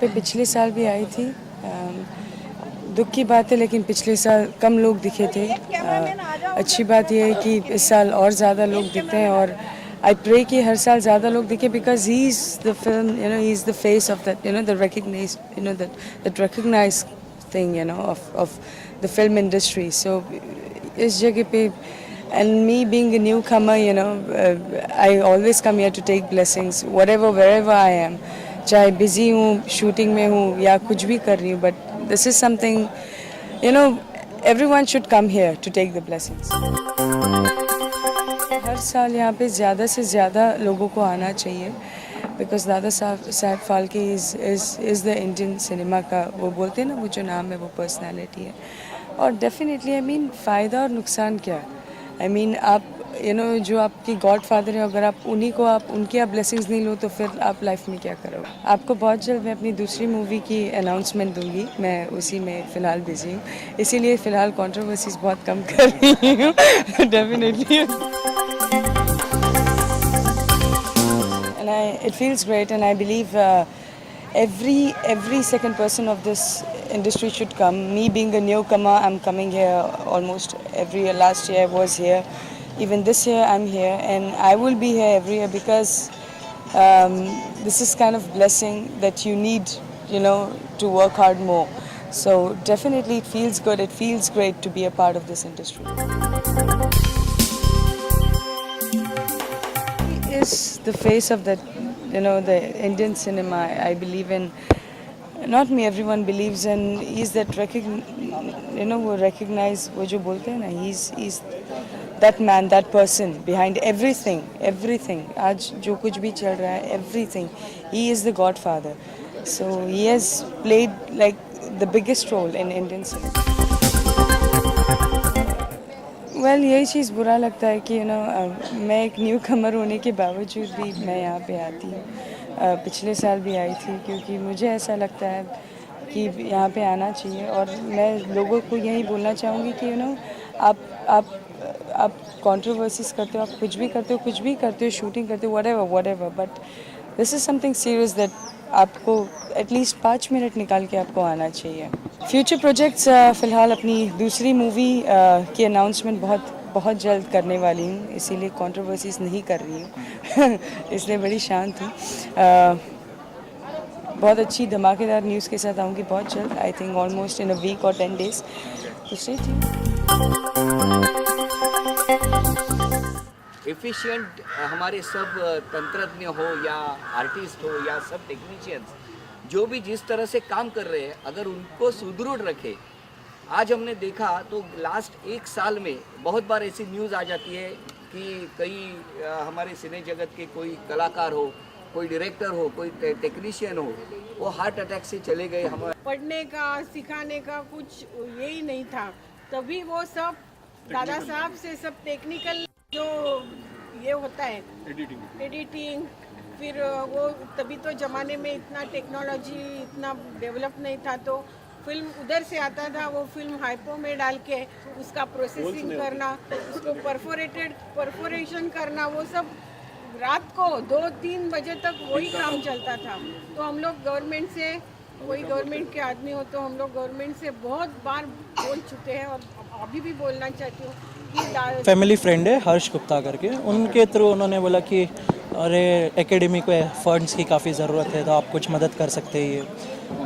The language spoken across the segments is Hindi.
पे पिछले साल भी आई थी। दुख की बात है लेकिन पिछले साल कम लोग दिखे थे। अच्छी बात यह है कि इस साल और ज़्यादा लोग दिखते हैं और आई प्रे कि हर साल ज़्यादा लोग दिखे because he is the film he is the face of that the recognise that recognise thing of the film industry. So इस जगह पे and me being a newcomer, I always come here to take blessings wherever I am, चाहे busy हूँ, shooting में हूँ या कुछ भी कर रही हूँ, but this is something, everyone should come here to take the blessings. हर साल यहाँ पे ज़्यादा से ज़्यादा लोगों को आना चाहिए because Dada Saheb Phalke is the Indian cinema का, वो बोलते हैं ना, वो जो नाम है वो पर्सनैलिटी है। और डेफिनेटली फ़ायदा और नुकसान क्या है, आप जो आपकी गॉड फादर है, अगर आप उनकी आप ब्लेसिंग्स नहीं लो तो फिर आप लाइफ में क्या करोगे। आपको बहुत जल्द मैं अपनी दूसरी मूवी की अनाउंसमेंट दूंगी, मैं उसी में फ़िलहाल बिजी हूँ, इसीलिए फ़िलहाल कंट्रोवर्सीज बहुत कम कर रही हूँ। Definitely it feels great and I believe every second person of this industry should come. Me being a newcomer, I'm coming here almost every year. Last year I was here, even this year I'm here, and I will be here every year because this is kind of blessing that you need, to work hard more. So definitely it feels good, it feels great to be a part of this industry. Is the face of that, the Indian cinema. I believe in, not me, everyone believes in, he's that वो recognize, वो जो बोलते हैं ना, he's that man, that person behind everything. आज जो कुछ भी चल रहा है, everything, he is the godfather. So he has played like the biggest role in Indian cinema. यही चीज़ बुरा लगता है कि मैं एक न्यू कमर होने के बावजूद भी मैं यहाँ पे आती हूँ। पिछले साल भी आई थी क्योंकि मुझे ऐसा लगता है कि यहाँ पे आना चाहिए और मैं लोगों को यही बोलना चाहूँगी कि आप कंट्रोवर्सीज करते हो, आप कुछ भी करते हो, शूटिंग करते हो, whatever, but this is something serious that आपको एटलीस्ट 5 मिनट निकाल के आपको आना चाहिए। फ्यूचर प्रोजेक्ट्स, फ़िलहाल अपनी दूसरी मूवी की अनाउंसमेंट बहुत जल्द करने वाली हूँ, इसीलिए कंट्रोवर्सीज नहीं कर रही हूँ। इसलिए बड़ी शांत हूँ। बहुत अच्छी धमाकेदार न्यूज़ के साथ आऊँगी बहुत जल्द, I think almost in a week और 10 days। तो स्टे ट्यून्ड। एफिशिएंट हमारे सब तंत्रज्ञ हो या आर्टिस्ट हो या सब टेक्नीशियंस जो भी जिस तरह से काम कर रहे हैं, अगर उनको सुदृढ़ रखे। आज हमने देखा तो लास्ट 1 साल में बहुत बार ऐसी न्यूज़ आ जाती है कि कई हमारे सिने जगत के कोई कलाकार हो, कोई डायरेक्टर हो, कोई टेक्नीशियन हो, वो हार्ट अटैक से चले गए। हमारे पढ़ने का, सिखाने का कुछ यही नहीं था, तभी वो सब दादा साहब से सब टेक्निकल जो ये होता है एडिटिंग, फिर वो तभी तो ज़माने में इतना टेक्नोलॉजी इतना डेवलप नहीं था, तो फिल्म उधर से आता था, वो फिल्म हाइपो में डाल के उसका प्रोसेसिंग करना, उसको परफोरेशन करना, वो सब रात को 2-3 बजे तक वही काम चलता था। तो हम लोग गवर्नमेंट से, कोई गवर्नमेंट के आदमी हो तो हम लोग गवर्नमेंट से बहुत बार बोल चुके हैं और अभी भी बोलना चाहती हूँ। फैमिली फ्रेंड है हर्ष गुप्ता करके, उनके थ्रू उन्होंने बोला कि अरे एकेडमी को फंड्स की काफ़ी ज़रूरत है तो आप कुछ मदद कर सकते हैं, ये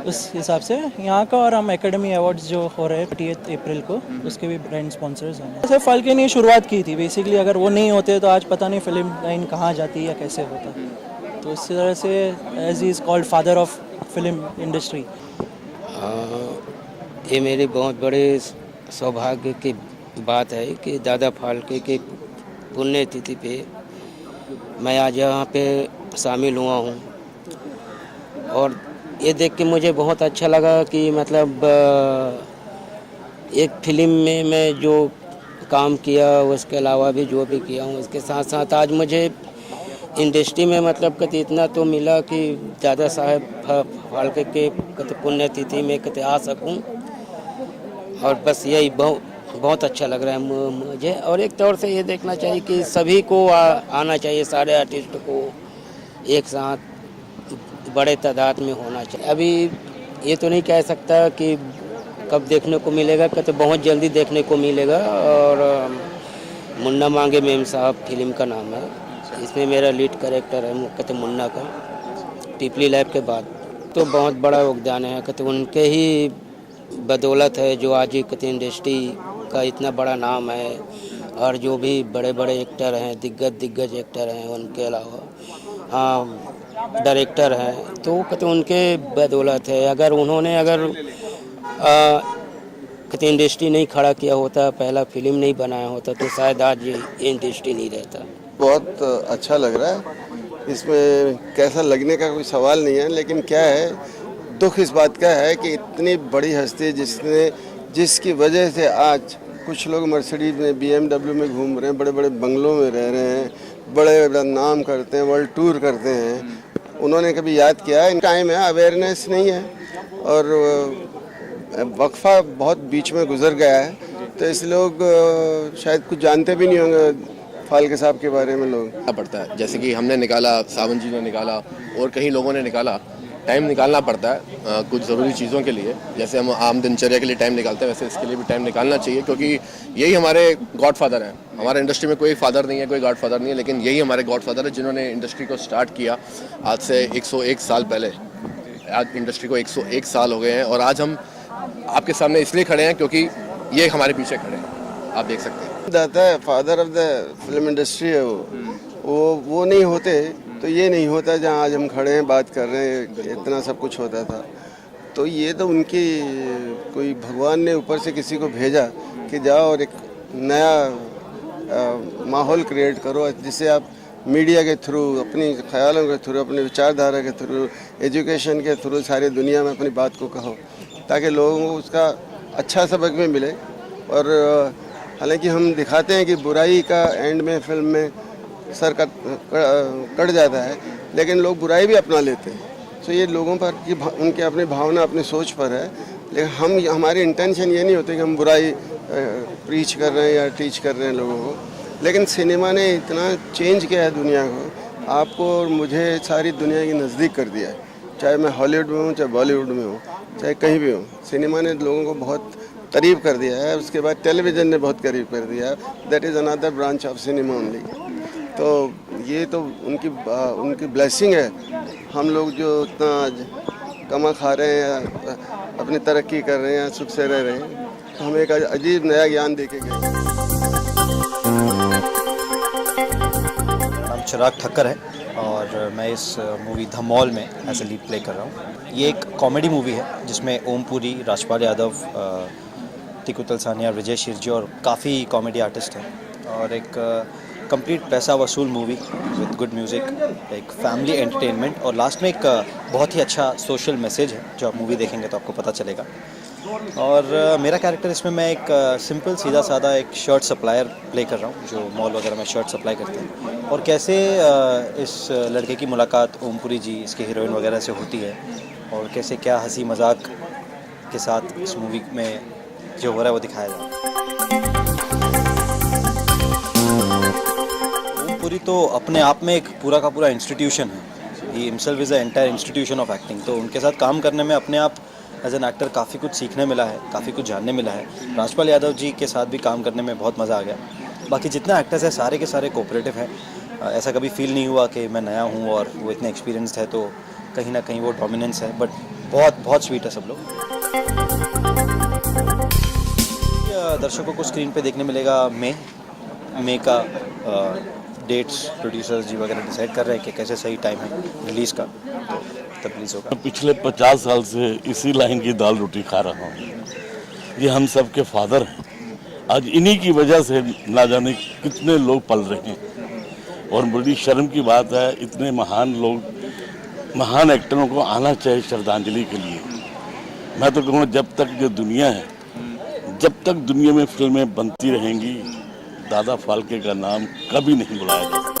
उस हिसाब से यहाँ का। और हम एकेडमी अवार्ड्स जो हो रहे हैं 28 अप्रैल को, उसके भी ब्रांड स्पॉन्सर्स हैं। ऐसे फाल्के ने शुरुआत की थी बेसिकली, अगर वो नहीं होते तो आज पता नहीं फिल्म लाइन कहाँ जाती या कैसे होता। तो इस तरह से as he is called father of film industry. ये मेरे बहुत बड़े सौभाग्य की बात है कि दादा फाल्के के पुण्यतिथि पे मैं आज यहाँ पे शामिल हुआ हूँ और ये देख के मुझे बहुत अच्छा लगा कि मतलब एक फिल्म में मैं जो काम किया उसके अलावा भी जो भी किया हूँ, इसके साथ साथ आज मुझे इंडस्ट्री में मतलब कति इतना तो मिला कि दादा साहब फाल्के के कति पुण्यतिथि में कति आ सकूँ, और बस यही बहुत अच्छा लग रहा है मुझे। और एक तौर से ये देखना चाहिए कि सभी को आना चाहिए, सारे आर्टिस्ट को एक साथ बड़े तादाद में होना चाहिए। अभी ये तो नहीं कह सकता कि कब देखने को मिलेगा, कहते बहुत जल्दी देखने को मिलेगा। और मुन्ना मांगे मेम साहब फिल्म का नाम है, इसमें मेरा लीड कैरेक्टर है कहते मुन्ना का। पिपली लैब के बाद तो बहुत बड़ा योगदान है, कहते उनके ही बदौलत है जो आज ही कहते इंडस्ट्री का इतना बड़ा नाम है। और जो भी बड़े बड़े एक्टर हैं, दिग्गज एक्टर हैं, उनके अलावा डायरेक्टर हैं, तो कहते उनके बदौलत है। अगर उन्होंने कहते इंडस्ट्री नहीं खड़ा किया होता, पहला फिल्म नहीं बनाया होता, तो शायद आज ये इंडस्ट्री नहीं रहता। बहुत अच्छा लग रहा है, इसमें कैसा लगने का कोई सवाल नहीं है। लेकिन क्या है, दुख इस बात का है कि इतनी बड़ी हस्ती जिसकी वजह से आज कुछ लोग मर्सिडीज में, BMW में घूम रहे हैं, बड़े बड़े बंगलों में रह रहे हैं, बड़े बड़ा नाम करते हैं, वर्ल्ड टूर करते हैं, उन्होंने कभी याद किया है? टाइम है, अवेयरनेस नहीं है और वक्फा बहुत बीच में गुजर गया है, तो इस लोग शायद कुछ जानते भी नहीं होंगे फाल्के साहब के बारे में। लोग पड़ता है, जैसे कि हमने निकाला, सावन जी ने निकाला और कई लोगों ने निकाला, टाइम निकालना पड़ता है कुछ ज़रूरी चीज़ों के लिए। जैसे हम आम दिनचर्या के लिए टाइम निकालते हैं, वैसे इसके लिए भी टाइम निकालना चाहिए, क्योंकि यही हमारे गॉडफादर हैं। हमारे इंडस्ट्री में कोई फादर नहीं है, कोई गॉडफादर नहीं है, लेकिन यही हमारे गॉडफादर है जिन्होंने इंडस्ट्री को स्टार्ट किया आज से 101 साल पहले। आज इंडस्ट्री को 101 साल हो गए हैं और आज हम आपके सामने इसलिए खड़े हैं क्योंकि ये हमारे पीछे खड़े हैं, आप देख सकते हैं। दाता है, father of the film industry है वो नहीं होते तो ये नहीं होता जहाँ आज हम खड़े हैं बात कर रहे हैं, इतना सब कुछ होता था। तो ये तो उनकी कोई भगवान ने ऊपर से किसी को भेजा कि जाओ और एक नया माहौल क्रिएट करो, जिससे आप मीडिया के थ्रू, अपनी ख्यालों के थ्रू, अपनी विचारधारा के थ्रू, एजुकेशन के थ्रू सारी दुनिया में अपनी बात को कहो, ताकि लोगों को उसका अच्छा सबक भी मिले। और हालांकि हम दिखाते हैं कि बुराई का एंड में फिल्म में सर कट जाता है, लेकिन लोग बुराई भी अपना लेते हैं। तो ये लोगों पर की उनके अपनी भावना, अपनी सोच पर है। लेकिन हमारी इंटेंशन ये नहीं होती कि हम बुराई प्रीच कर रहे हैं या टीच कर रहे हैं लोगों को। लेकिन सिनेमा ने इतना चेंज किया है दुनिया को, आपको और मुझे सारी दुनिया के नज़दीक कर दिया है। चाहे मैं हॉलीवुड में हूँ, चाहे बॉलीवुड में हूँ, चाहे कहीं भी हूँ, सिनेमा ने लोगों को बहुत करीब कर दिया है। उसके बाद टेलीविज़न ने बहुत करीब कर दिया है। That is another branch of cinema only. तो ये तो उनकी ब्लेसिंग है। हम लोग जो इतना आज कमा खा रहे हैं या अपनी तरक्की कर रहे हैं, सुख से रह रहे हैं, तो हमें एक अजीब नया ज्ञान दे के गए। नाम चिराग ठक्कर है और मैं इस मूवी धमाल में एज ए लीड प्ले कर रहा हूँ। ये एक कॉमेडी मूवी है जिसमें ओम पुरी, राजपाल यादव, टिकू तलसानिया, विजय शिरजी और काफ़ी कॉमेडी आर्टिस्ट हैं। और एक कंप्लीट पैसा वसूल मूवी विद गुड म्यूज़िक, एक फैमिली एंटरटेनमेंट और लास्ट में एक बहुत ही अच्छा सोशल मैसेज है जो आप मूवी देखेंगे तो आपको पता चलेगा। और मेरा कैरेक्टर इसमें मैं एक सिंपल सीधा साधा एक शर्ट सप्लायर प्ले कर रहा हूँ जो मॉल वगैरह में शर्ट सप्लाई करते हैं। और कैसे इस लड़के की मुलाकात ओमपुरी जी, इसके हीरोइन वगैरह से होती है और कैसे क्या हंसी मजाक के साथ इस मूवी में जो हो रहा है वो दिखाया जाए। ओमपुरी तो अपने आप में एक पूरा का पूरा इंस्टीट्यूशन है। He himself is a entire institution of acting. तो उनके साथ काम करने में अपने आप एज एन एक्टर काफ़ी कुछ सीखने मिला है, काफ़ी कुछ जानने मिला है। राजपाल यादव जी के साथ भी काम करने में बहुत मज़ा आ गया। बाकी जितना एक्टर्स है सारे के सारे कोऑपरेटिव हैं। ऐसा कभी फील नहीं हुआ कि मैं नया हूँ और वो इतने एक्सपीरियंस्ड है तो कहीं ना कहीं वो डोमिनेंस है। बट बहुत बहुत स्वीट है सब लोग। दर्शकों को स्क्रीन पे देखने मिलेगा मई का डेट्स प्रोड्यूसर्स जी वगैरह डिसाइड कर रहे हैं कि कैसे सही टाइम है रिलीज़ का, तो तब रिलीज़ होगा। पिछले 50 साल से इसी लाइन की दाल रोटी खा रहा हूँ। ये हम सब के फादर हैं। आज इन्हीं की वजह से ना जाने कितने लोग पल रहे हैं और बड़ी शर्म की बात है, इतने महान लोग, महान एक्टरों को आना चाहिए श्रद्धांजलि के लिए। मैं तो कहूँगा जब तक ये दुनिया है, जब तक दुनिया में फिल्में बनती रहेंगी, दादा फाल्के का नाम कभी नहीं बुलाया जाएगा।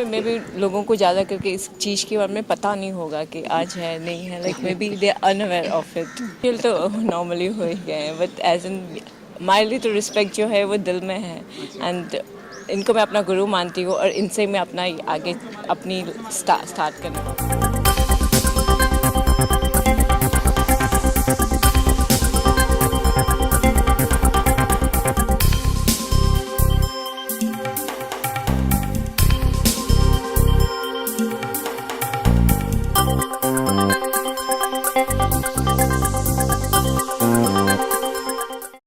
मे भी लोगों को ज़्यादा करके इस चीज़ के बारे में पता नहीं होगा कि आज है नहीं है, like may be they are unaware of it. Feel तो नॉर्मली हो ही गए हैं, बट एज एन माइल्डली तो रिस्पेक्ट जो है वो दिल में है। एंड इनको मैं अपना गुरु मानती हूँ और इनसे मैं अपना आगे अपनी स्टार्ट करना।